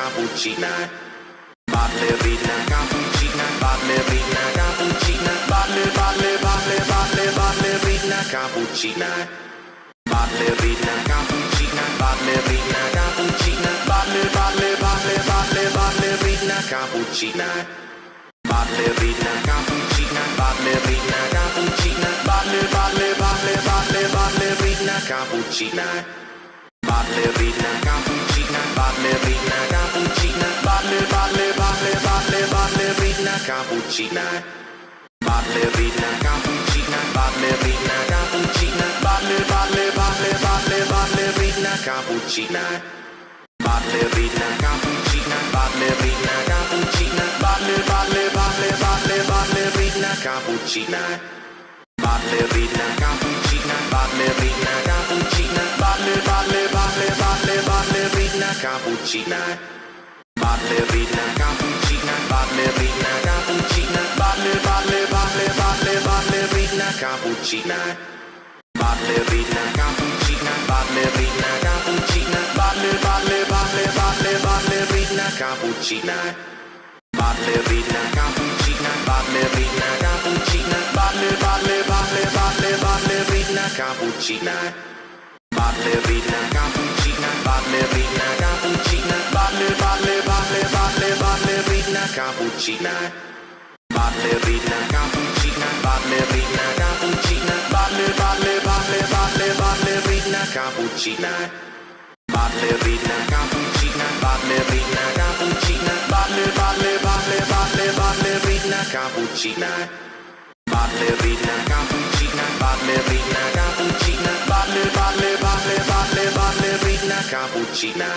cappuccina. Ballerina cappuccina, ballerina cappuccina, ballerina cappuccina. Ballerina cappuccina, ballerina cappuccina, ballerina cappuccina. Ballerina cappuccina, ballerina cappuccina, ballerina cappuccina. Ballerina cappuccina, ballerina cappuccina, ballerina cappuccina. Ballerina cappuccina, ballerina cappuccina, ballerina cappuccina. Ballerina cappuccina, ballerina cappuccina, ballerina cappuccina. Ballerina cappuccina, ballerina cappuccina, ballerina cappuccina. Ballerina cappuccina, ballerina cappuccina, ballerina cappuccina. Ballerina cappuccina, ballerina cappuccina, ballerina cappuccina. Ballerina cappuccina, ballerina cappuccina, ballerina cappuccina. Ballerina cappuccina, ballerina cappuccina, ballerina cappuccina. Ballerina cappuccina, ballerina cappuccina, ballerina cappuccina. Ballerina cappuccina, ballerina cappuccina, ballerina cappuccina. Ballerina cappuccina, ballerina cappuccina, ballerina cappuccina. Ballerina cappuccina, ballerina cappuccina, ballerina cappuccina.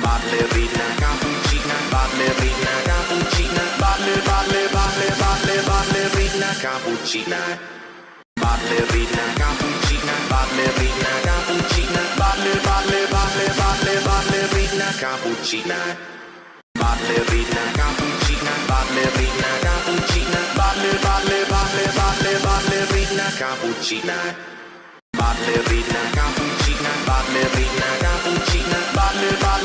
Ballerina cappuccina, ballerina cappuccina, ballerina cappuccina. Ballerina cappuccina, ballerina cappuccina, ballerina cappuccina. Ballerina cappuccina, ballerina cappuccina, ballerina cappuccina. Ballerina cappuccina, ballerina cappuccina, ballerina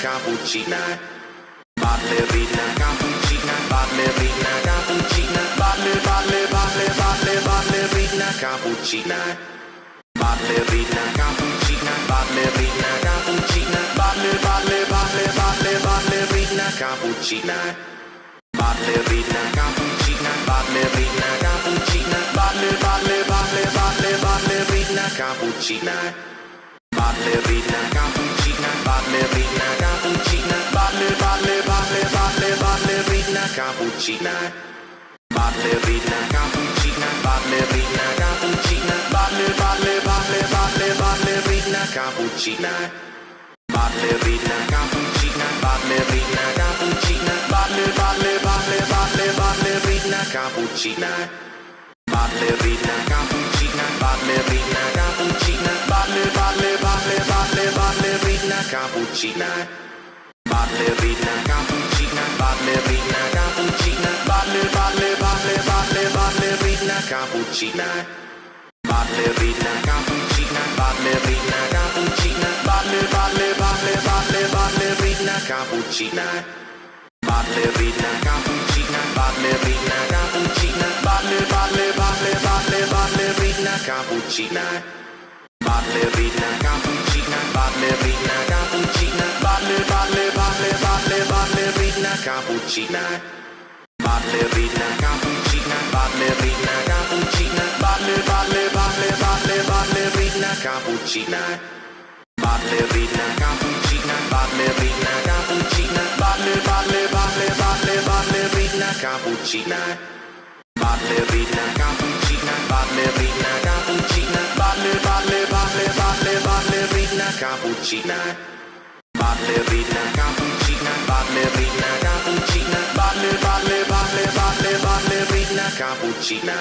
cappuccina. Ballerina cappuccina, ballerina cappuccina, ballerina cappuccina. Ballerina cappuccina, ballerina cappuccina, ballerina cappuccina. Ballerina cappuccina, ballerina cappuccina, ballerina cappuccina. Ballerina cappuccina, ballerina cappuccina, ballerina cappuccina. Ballerina cappuccina, ballerina cappuccina, ballerina cappuccina. Ballerina cappuccina, ballerina cappuccina, ballerina cappuccina. Ballerina cappuccina, ballerina cappuccina, ballerina cappuccina. Ballerina cappuccina, ballerina cappuccina, ballerina cappuccina. Ballerina cappuccina, ballerina cappuccina, ballerina cappuccina. Ballerina cappuccina, ballerina cappuccina, ballerina cappuccina. Ballerina cappuccina, ballerina cappuccina, ballerina cappuccina. Ballerina cappuccina, ballerina cappuccina, ballerina cappuccina. Ballerina cappuccina, ballerina cappuccina, ballerina cappuccina. Ballerina cappuccina, ballerina cappuccina, ballerina cappuccina.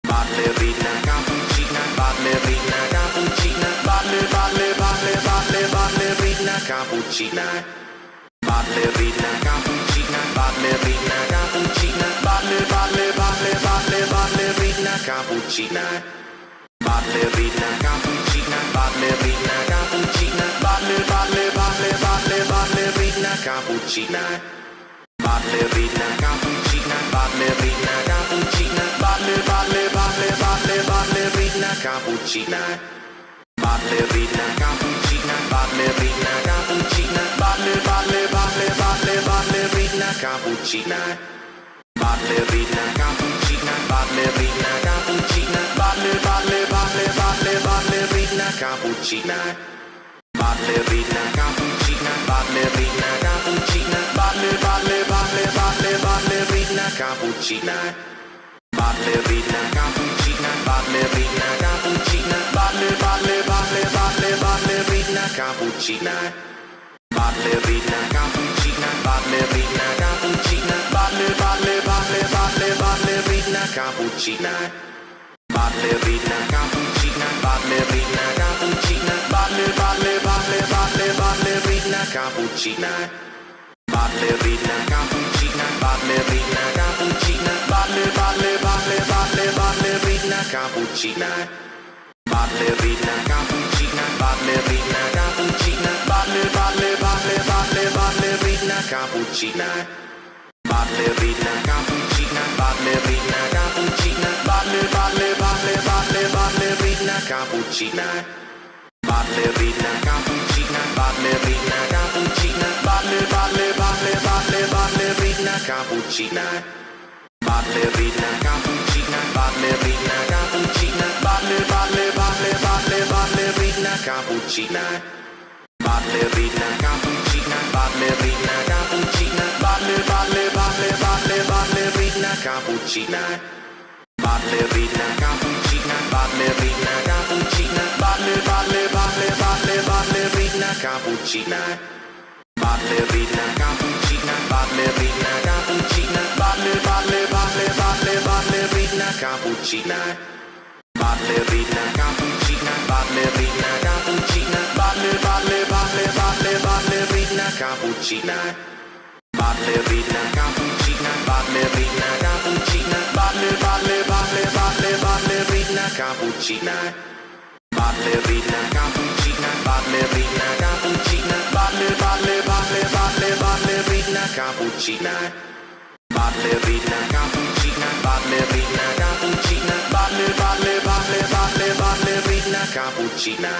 Ballerina cappuccina, ballerina cappuccina, ballerina cappuccina. Ballerina cappuccina, ballerina cappuccina, ballerina cappuccina. Ballerina cappuccina, ballerina cappuccina, cappuccina. Ballerina cappuccina, ballerina cappuccina, ballerina cappuccina. Ballerina cappuccina, ballerina cappuccina, ballerina cappuccina. Ballerina cappuccina, ballerina cappuccina, ballerina cappuccina. Ballerina cappuccina, ballerina cappuccina, ballerina cappuccina. Ballerina cappuccina, ballerina cappuccina, ballerina cappuccina. Ballerina cappuccina, ballerina cappuccina, ballerina cappuccina. Ballerina cappuccina, ballerina cappuccina, ballerina cappuccina. Ballerina cappuccina, ballerina cappuccina, ballerina cappuccina. Ballerina cappuccina, ballerina cappuccina, ballerina cappuccina. Ballerina cappuccina, ballerina cappuccina, ballerina cappuccina. Ballerina cappuccina, ballerina cappuccina, ballerina cappuccina. Ballerina cappuccina, ballerina cappuccina, ballerina cappuccina. Ballerina cappuccina, ballerina cappuccina, ballerina cappuccina. Ballerina cappuccina, ballerina cappuccina, ballerina cappuccina. Ballerina cappuccina, ballerina cappuccina, ballerina cappuccina. Ballerina cappuccina, ballerina cappuccina, ballerina cappuccina. Ballerina cappuccina, ballerina cappuccina, ballerina cappuccina. Ballerina cappuccina, ballerina cappuccina, ballerina cappuccina. Ballerina cappuccina, ballerina cappuccina, ballerina cappuccina.